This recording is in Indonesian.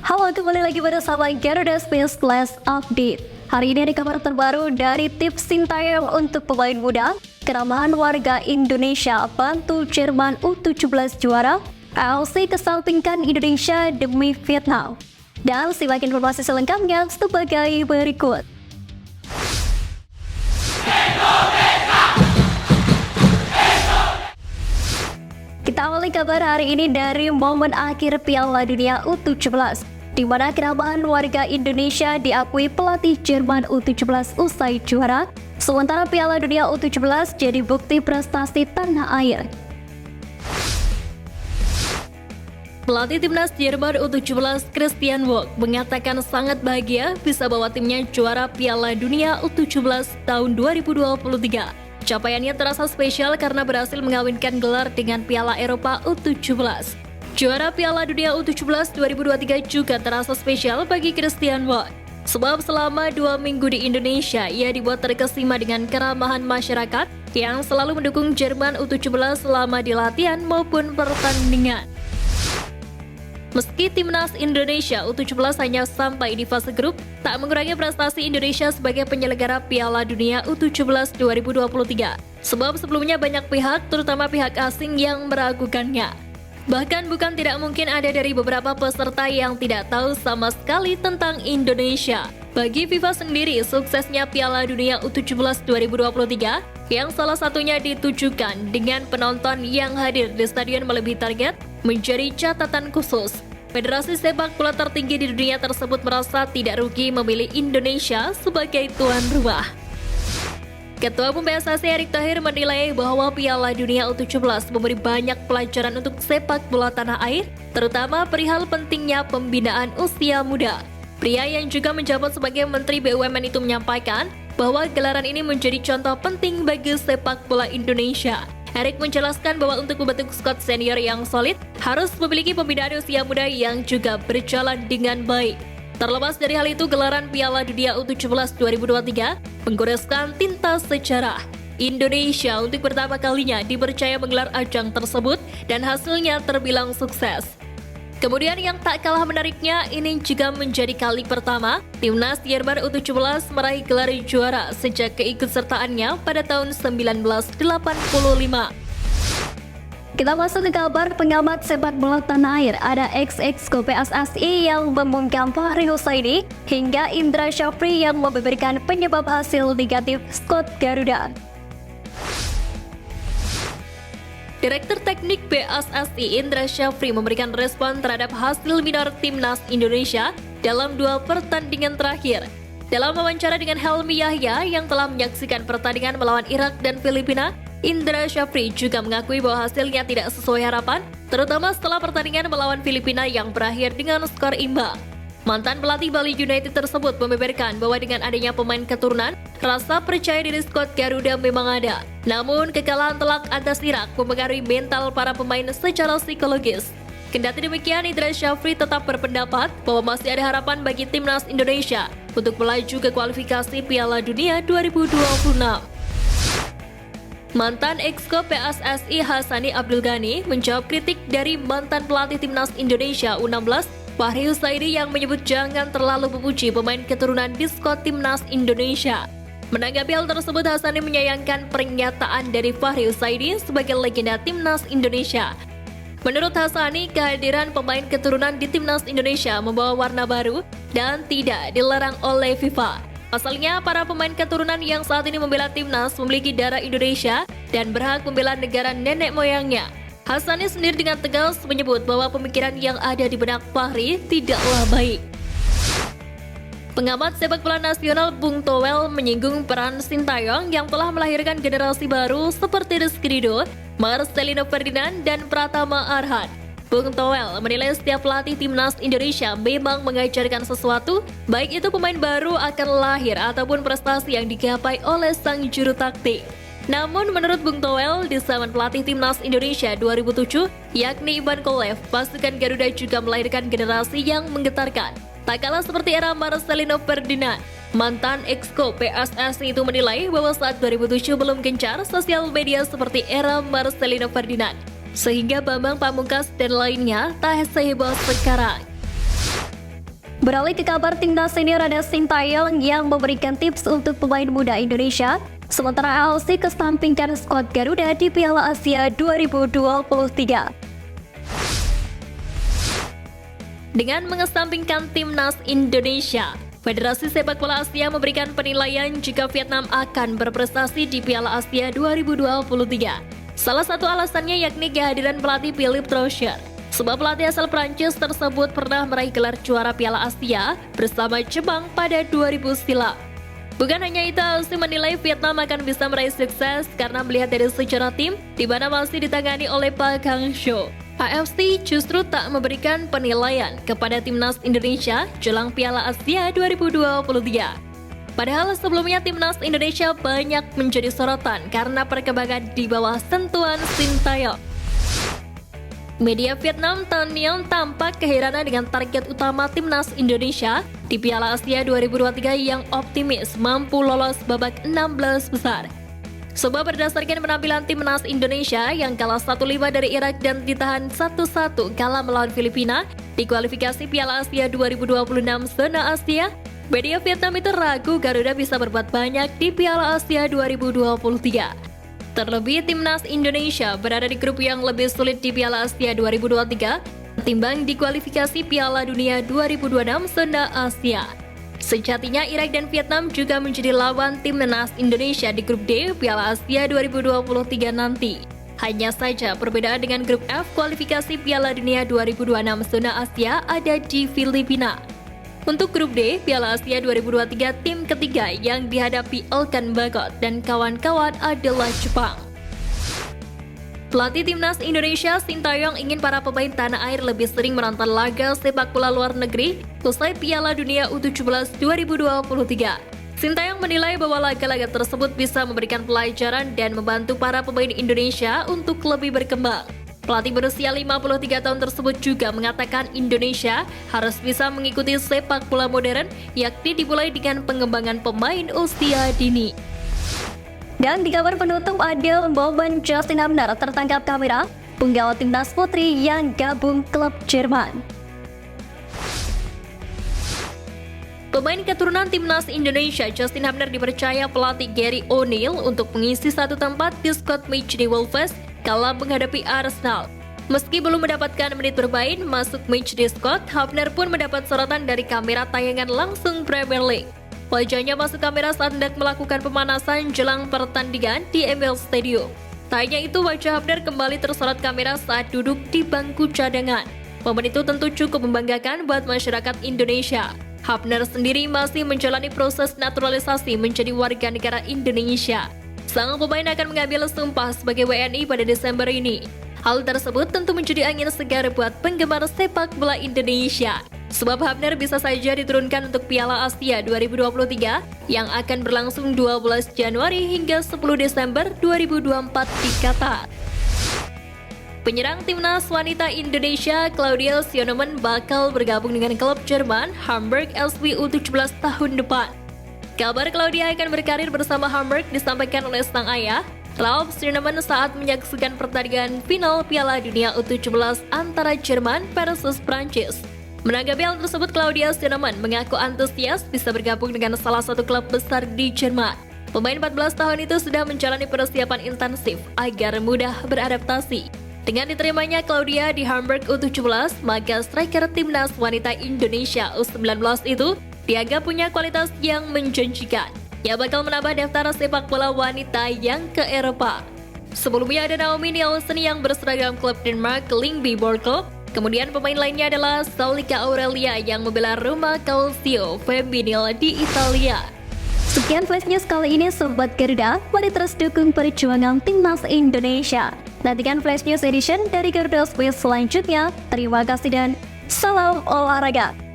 Halo, kembali lagi bersama Garuda Space Class Update. Hari ini ada kabar terbaru dari tips Sintayong untuk pemain muda. Keramahan warga Indonesia bantu Jerman U17 juara. AFC kesampingkan Indonesia demi Vietnam. Dan simak informasi selengkapnya sebagai berikut. Kita awali kabar hari ini dari momen akhir Piala Dunia U17, di mana keramahan warga Indonesia diakui pelatih Jerman U17 usai juara, sementara Piala Dunia U17 jadi bukti prestasi tanah air. Pelatih timnas Jerman U17 Christian Wolf mengatakan sangat bahagia bisa bawa timnya juara Piala Dunia U17 tahun 2023. Capaiannya terasa spesial karena berhasil mengawinkan gelar dengan Piala Eropa U17. Juara Piala Dunia U17 2023 juga terasa spesial bagi Christian Wolf, sebab selama 2 minggu di Indonesia, ia dibuat terkesima dengan keramahan masyarakat yang selalu mendukung Jerman U17 selama di latihan maupun pertandingan. Meski timnas Indonesia U17 hanya sampai di fase grup, tak mengurangi prestasi Indonesia sebagai penyelenggara Piala Dunia U17 2023. Sebab sebelumnya banyak pihak, terutama pihak asing yang meragukannya. Bahkan bukan tidak mungkin ada dari beberapa peserta yang tidak tahu sama sekali tentang Indonesia. Bagi FIFA sendiri, suksesnya Piala Dunia U17 2023 yang salah satunya ditujukan dengan penonton yang hadir di stadion melebihi target menjadi catatan khusus. Federasi sepak bola tertinggi di dunia tersebut merasa tidak rugi memilih Indonesia sebagai tuan rumah. Ketua Umum PSSI Erick Thohir menilai bahwa Piala Dunia U17 memberi banyak pelajaran untuk sepak bola tanah air, terutama perihal pentingnya pembinaan usia muda. Pria yang juga menjabat sebagai Menteri BUMN itu menyampaikan bahwa gelaran ini menjadi contoh penting bagi sepak bola Indonesia. Erick menjelaskan bahwa untuk membentuk skuad senior yang solid, harus memiliki pembinaan usia muda yang juga berjalan dengan baik. Terlepas dari hal itu, gelaran Piala Dunia U17 2023 menggoreskan tinta sejarah. Indonesia untuk pertama kalinya dipercaya menggelar ajang tersebut dan hasilnya terbilang sukses. Kemudian yang tak kalah menariknya, ini juga menjadi kali pertama timnas Jerman U17 meraih gelar juara sejak keikutsertaannya pada tahun 1985. Kita masuk ke kabar pengamat sepak bola tanah air. Ada ex-exco PSSI yang membungkam Fahri Husaini hingga Indra Syafri yang membeberkan penyebab hasil negatif skuad Garuda. Direktur Teknik PSSI Indra Syafri memberikan respon terhadap hasil minor timnas Indonesia dalam 2 pertandingan terakhir. Dalam wawancara dengan Helmi Yahya yang telah menyaksikan pertandingan melawan Irak dan Filipina, Indra Syafri juga mengakui bahwa hasilnya tidak sesuai harapan, terutama setelah pertandingan melawan Filipina yang berakhir dengan skor imbang. Mantan pelatih Bali United tersebut membeberkan bahwa dengan adanya pemain keturunan, rasa percaya diri skuad Garuda memang ada. Namun, kekalahan telak atas Irak mempengaruhi mental para pemain secara psikologis. Kendati demikian, Indra Syafri tetap berpendapat bahwa masih ada harapan bagi timnas Indonesia untuk melaju ke kualifikasi Piala Dunia 2026. Mantan exco PSSI Hassani Abdul Ghani menjawab kritik dari mantan pelatih timnas Indonesia U16 Fahri Husaini yang menyebut jangan terlalu memuji pemain keturunan di skuad timnas Indonesia. Menanggapi hal tersebut, Hassani menyayangkan pernyataan dari Fahri Husaini sebagai legenda timnas Indonesia. Menurut Hassani, kehadiran pemain keturunan di timnas Indonesia membawa warna baru dan tidak dilarang oleh FIFA. Pasalnya, para pemain keturunan yang saat ini membela timnas memiliki darah Indonesia dan berhak membela negara nenek moyangnya. Hassani sendiri dengan tegas menyebut bahwa pemikiran yang ada di benak Fahri tidaklah baik. Pengamat sepak bola nasional Bung Toel menyinggung peran Sintayong yang telah melahirkan generasi baru seperti Rizky Ridho, Marcelino Ferdinand, dan Pratama Arhan. Bung Toel menilai setiap pelatih timnas Indonesia memang mengajarkan sesuatu, baik itu pemain baru akan lahir ataupun prestasi yang digapai oleh sang juru taktik. Namun menurut Bung Toel, di zaman pelatih timnas Indonesia 2007, yakni Ivan Kolev, pasukan Garuda juga melahirkan generasi yang menggetarkan. Tak kalah seperti era Marcelino Ferdinand. Mantan exco PSSI itu menilai bahwa saat 2007 belum gencar sosial media seperti era Marcelino Ferdinand. sehingga Bambang Pamungkas dan lainnya tak seheboh sekarang. Beralih ke kabar timnas senior, ada Sintayong yang memberikan tips untuk pemain muda Indonesia, sementara AOC kesampingkan skuad Garuda di Piala Asia 2023. Dengan mengesampingkan timnas Indonesia, Federasi Sepak Bola Asia memberikan penilaian jika Vietnam akan berprestasi di Piala Asia 2023. Salah satu alasannya yakni kehadiran pelatih Philippe Troussier. Sebab pelatih asal Prancis tersebut pernah meraih gelar juara Piala Asia bersama Jepang pada 2000 silam. Bukan hanya itu, AFC menilai Vietnam akan bisa meraih sukses karena melihat dari sejarah tim di mana masih ditangani oleh Park Hang-seo. AFC justru tak memberikan penilaian kepada timnas Indonesia jelang Piala Asia 2023. Padahal sebelumnya timnas Indonesia banyak menjadi sorotan karena perkembangan di bawah sentuhan Sintayong. Media Vietnam Tan Minh tampak keheranan dengan target utama timnas Indonesia di Piala Asia 2023 yang optimis mampu lolos babak 16 besar. Sebab berdasarkan penampilan timnas Indonesia yang kalah 1-5 dari Irak dan ditahan 1-1 kalah melawan Filipina di kualifikasi Piala Asia 2026 zona Asia, media Vietnam itu ragu Garuda bisa berbuat banyak di Piala Asia 2023. Terlebih timnas Indonesia berada di grup yang lebih sulit di Piala Asia 2023 ketimbang di kualifikasi Piala Dunia 2026 zona Asia. Sejatinya Irak dan Vietnam juga menjadi lawan timnas Indonesia di grup D Piala Asia 2023 nanti. Hanya saja perbedaan dengan grup F kualifikasi Piala Dunia 2026 zona Asia ada di Filipina. Untuk grup D, Piala Asia 2023 tim ketiga yang dihadapi Elkan Bagot dan kawan-kawan adalah Jepang. Pelatih timnas Indonesia Sintayong ingin para pemain tanah air lebih sering menonton laga sepak bola luar negeri usai Piala Dunia U17 2023. Sintayong menilai bahwa laga-laga tersebut bisa memberikan pelajaran dan membantu para pemain Indonesia untuk lebih berkembang. Pelatih berusia 53 tahun tersebut juga mengatakan Indonesia harus bisa mengikuti sepak bola modern, yakni dimulai dengan pengembangan pemain usia dini. Dan di kabar penutup, ada momen Justin Hamner tertangkap kamera penggawa timnas putri yang gabung klub Jerman. Pemain keturunan timnas Indonesia Justin Hamner dipercaya pelatih Gary O'Neil untuk mengisi satu tempat di skuad matchday Wolves kala menghadapi Arsenal. Meski belum mendapatkan menit bermain masuk matchday squad, Hamner pun mendapat sorotan dari kamera tayangan langsung Premier League. Wajahnya masuk kamera saat hendak melakukan pemanasan jelang pertandingan di Emirates Stadium. Tak hanya itu, wajah Hamner kembali tersorot kamera saat duduk di bangku cadangan. Momen itu tentu cukup membanggakan buat masyarakat Indonesia. Hamner sendiri masih menjalani proses naturalisasi menjadi warga negara Indonesia. Sang pemain akan mengambil sumpah sebagai WNI pada Desember ini. Hal tersebut tentu menjadi angin segar buat penggemar sepak bola Indonesia. Sebab Hamner bisa saja diturunkan untuk Piala Asia 2023 yang akan berlangsung 12 Januari hingga 10 Desember 2024 di Qatar. Penyerang timnas wanita Indonesia Claudia Sioneman bakal bergabung dengan klub Jerman Hamburg SV U17 tahun depan. Kabar Claudia akan berkarir bersama Hamburg disampaikan oleh sang ayah, Ralf Sioneman, saat menyaksikan pertandingan final Piala Dunia U17 antara Jerman versus Prancis. Menanggapi hal tersebut, Claudia Sioneman mengaku antusias bisa bergabung dengan salah satu klub besar di Jerman. Pemain 14 tahun itu sudah menjalani persiapan intensif agar mudah beradaptasi. Dengan diterimanya Claudia di Hamburg U17, maka striker timnas wanita Indonesia U19 itu dianggap punya kualitas yang menjanjikan. Ia bakal menambah daftar sepak bola wanita yang ke Eropa. Sebelumnya ada Naomi Nielsen yang berseragam klub Denmark Lyngby Boldklub. Kemudian pemain lainnya adalah Salika Aurelia yang membela Roma Calcio Femminile di Italia. Sekian Flash News kali ini Sobat Garuda, mari terus dukung perjuangan timnas Indonesia. Nantikan Flash News Edition dari Garuda Space selanjutnya. Terima kasih dan salam olahraga.